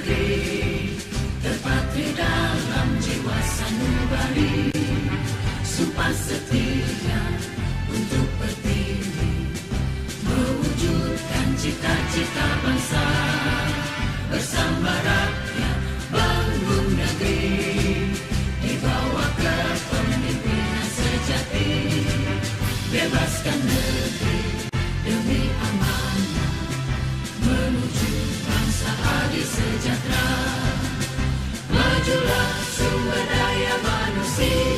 negeri, terpatri dalam jiwa sanubari, sumpah setia untuk berdiri, mewujudkan cita-cita bangsa, bersama rakyat bangun negeri, di bawah kepemimpinan sejati, bebaskan negeri demi amanah, menuju bangsa adil sejahtera. Majulah sumber daya manusia,